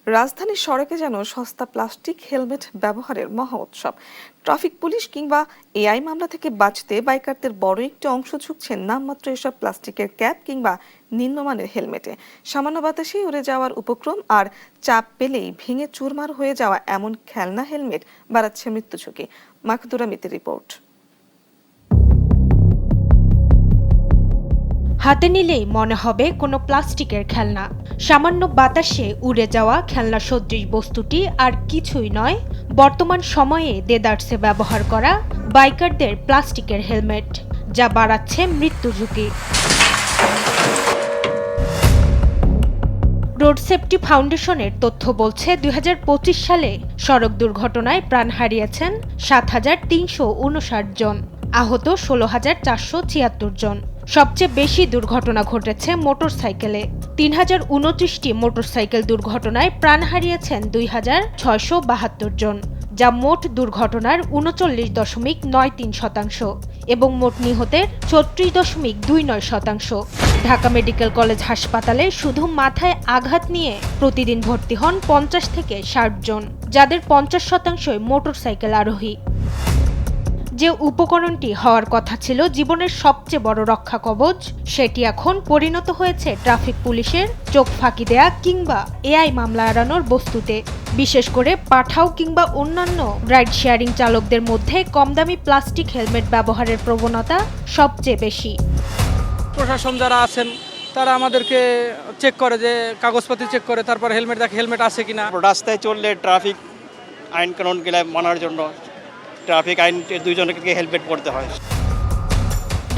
রাজধানীর সড়কে যেন সস্তা প্লাস্টিক হেলমেট ব্যবহারের মহা উৎসব। ট্রাফিক পুলিশ কিংবা এআই মামলা থেকে বাঁচতে বাইকারদের বড় একটি অংশ ঝুঁকছেন নামমাত্র এসব প্লাস্টিকের ক্যাপ কিংবা নিম্নমানের হেলমেটে। সামান্য বাতাসেই উড়ে যাওয়ার উপক্রম আর চাপ পেলেই ভেঙে চুরমার হয়ে যাওয়া এমন খেলনা হেলমেট বাড়াচ্ছে মৃত্যু ঝুঁকি। মাকদুরা মিতের রিপোর্ট। হাতে নিলেই মনে হবে কোনো প্লাস্টিকের খেলনা। সামান্য বাতাসে উড়ে যাওয়া খেলনা সদৃশ বস্তুটি আর কিছুই নয়, বর্তমান সময়ে দেদারসে ব্যবহার করা বাইকারদের প্লাস্টিকের হেলমেট, যা বাড়াচ্ছে মৃত্যু ঝুঁকি। রোড সেফটি ফাউন্ডেশনের তথ্য বলছে ২০২৫ সালে সড়ক দুর্ঘটনায় প্রাণ হারিয়েছেন ৭,৩৫৯ জন, আহত ১৬,৪৭৬ জন। সবচেয়ে বেশি দুর্ঘটনা ঘটেছে মোটরসাইকেলে। ৩,০২৯টি মোটরসাইকেল দুর্ঘটনায় প্রাণ হারিয়েছেন ২,৬৭২ জন, যা মোট দুর্ঘটনার ৩৯.৯৩% এবং মোট নিহতের ৩৬.29%। ঢাকা মেডিকেল কলেজ হাসপাতালে শুধু মাথায় আঘাত নিয়ে প্রতিদিন ভর্তি হন ৫০ থেকে ৬০ জন, যাদের ৫০% মোটরসাইকেল আরোহী। যে উপকরণটি হওয়ার কথা ছিল জীবনের সবচেয়ে বড় রক্ষা কবচ, সেটি এখন পরিণত হয়েছে ট্রাফিক পুলিশের চোখ ফাঁকি দেয়া কিংবা এআই মামলা এড়ানোর বস্তুতে। বিশেষ করে পাঠাও কিংবা অন্যান্য রাইড শেয়ারিং চালকদের মধ্যে কমদামি প্লাস্টিক হেলমেট ব্যবহারের প্রবণতা সবচেয়ে বেশি। প্রশাসন যারা আছেন তারা আমাদেরকে চেক করে, যে কাগজপত্র চেক করে, তারপর হেলমেট দেখে হেলমেট আছে কিনা। রাস্তায় চললে ট্রাফিক আইন কানুনগুলো মানার জন্য ট্রাফিক আইন দুইজনকে হেলমেট পরতে হয়।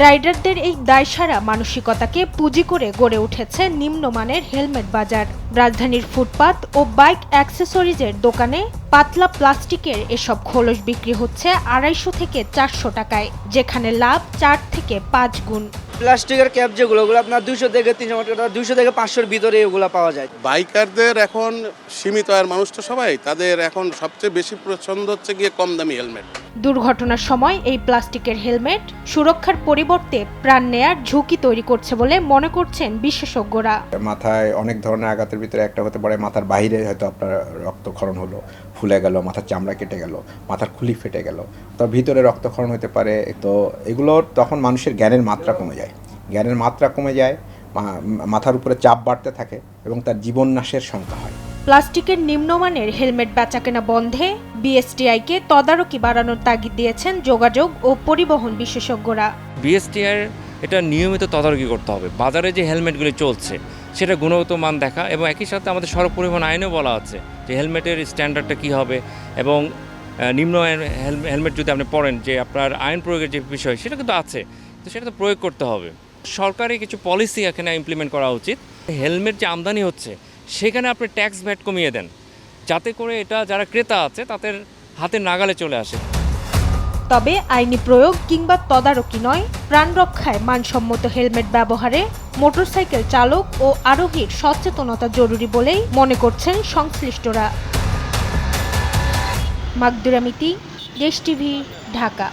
রাইডারদের এই দায়সারা মানসিকতাকে পুঁজি করে গড়ে উঠেছে নিম্নমানের হেলমেট বাজার। রাজধানীর ফুটপাত ও বাইক অ্যাক্সেসরিজের দোকানে পাতলা প্লাস্টিকের এসব খোলস বিক্রি হচ্ছে ২৫০ থেকে ৪০০ টাকায়, যেখানে লাভ ৪ থেকে ৫ গুণ। প্লাস্টিকের ক্যাপ যেগুলো আপনার ২০০ থেকে ৩০০ টাকা, 200 থেকে 500-র ভিতরে এগুলো পাওয়া যায়। বাইকারদের এখন সীমিত আয়ের মানুষ তো সবাই, তাদের এখন সবচেয়ে বেশি পছন্দ হচ্ছে গিয়ে কম দামি হেলমেট। দুর্ঘটনার সময় এই প্লাস্টিকের হেলমেট সুরক্ষার পরিবর্তে প্রাণ নেয়ার ঝুঁকি তৈরি করছে বলে মনে করছেন বিশেষজ্ঞরা। মাথায় অনেক ধরনের আঘাতের ভিতরে একটা হতে পারে মাথার বাইরে হয়তো আপনার রক্তক্ষরণ হলো, ফুলে গেল, মাথার চামড়া কেটে গেল, মাথার খুলি ফেটে গেল, তো ভিতরে রক্তক্ষরণ হতে পারে। তো এগুলোর তখন মানুষের জ্ঞানের মাত্রা কমে যায়, মাথার উপরে চাপ বাড়তে থাকে এবং তার জীবন নাশের শঙ্কা হয়। প্লাস্টিকের নিম্নমানের হেলমেট বেচাকেনা বন্ধে বিএসটিআইকে তদারকি বাড়ানোর তাগিদ দিয়েছেন যোগাযোগ ও পরিবহন বিশেষজ্ঞরা। বিএসটিআই এটা নিয়মিত তদারকি করতে হবে। বাজারে যে হেলমেটগুলি চলছে সেটা গুণগত মান দেখা, এবং একই সাথে আমাদের সড়ক পরিবহন আইনেও বলা আছে যে হেলমেটের স্ট্যান্ডার্ডটা কী হবে, এবং নিম্ন হেলমেট যদি আপনি পড়েন যে আপনার আইন প্রয়োগের যে বিষয় সেটা কিন্তু আছে, তো সেটা তো প্রয়োগ করতে হবে। সরকারি কিছু পলিসি এখানে ইমপ্লিমেন্ট করা উচিত। হেলমেট যে আমদানি হচ্ছে সেখানে আপনি ট্যাক্স ভ্যাট কমিয়ে দেন, যাতে করে এটা যারা ক্রেতা আছে তাদের হাতের নাগালে চলে আসে। তবে আইনি প্রয়োগ কিংবা তদারকি নয়, প্রাণ রক্ষায় মানসম্মত হেলমেট ব্যবহারে মোটরসাইকেল চালক ও আরোহীর সচেতনতা জরুরি বলেই মনে করছেন সংশ্লিষ্টরা। মাকদুরা মিতি, দেশ টিভি, ঢাকা।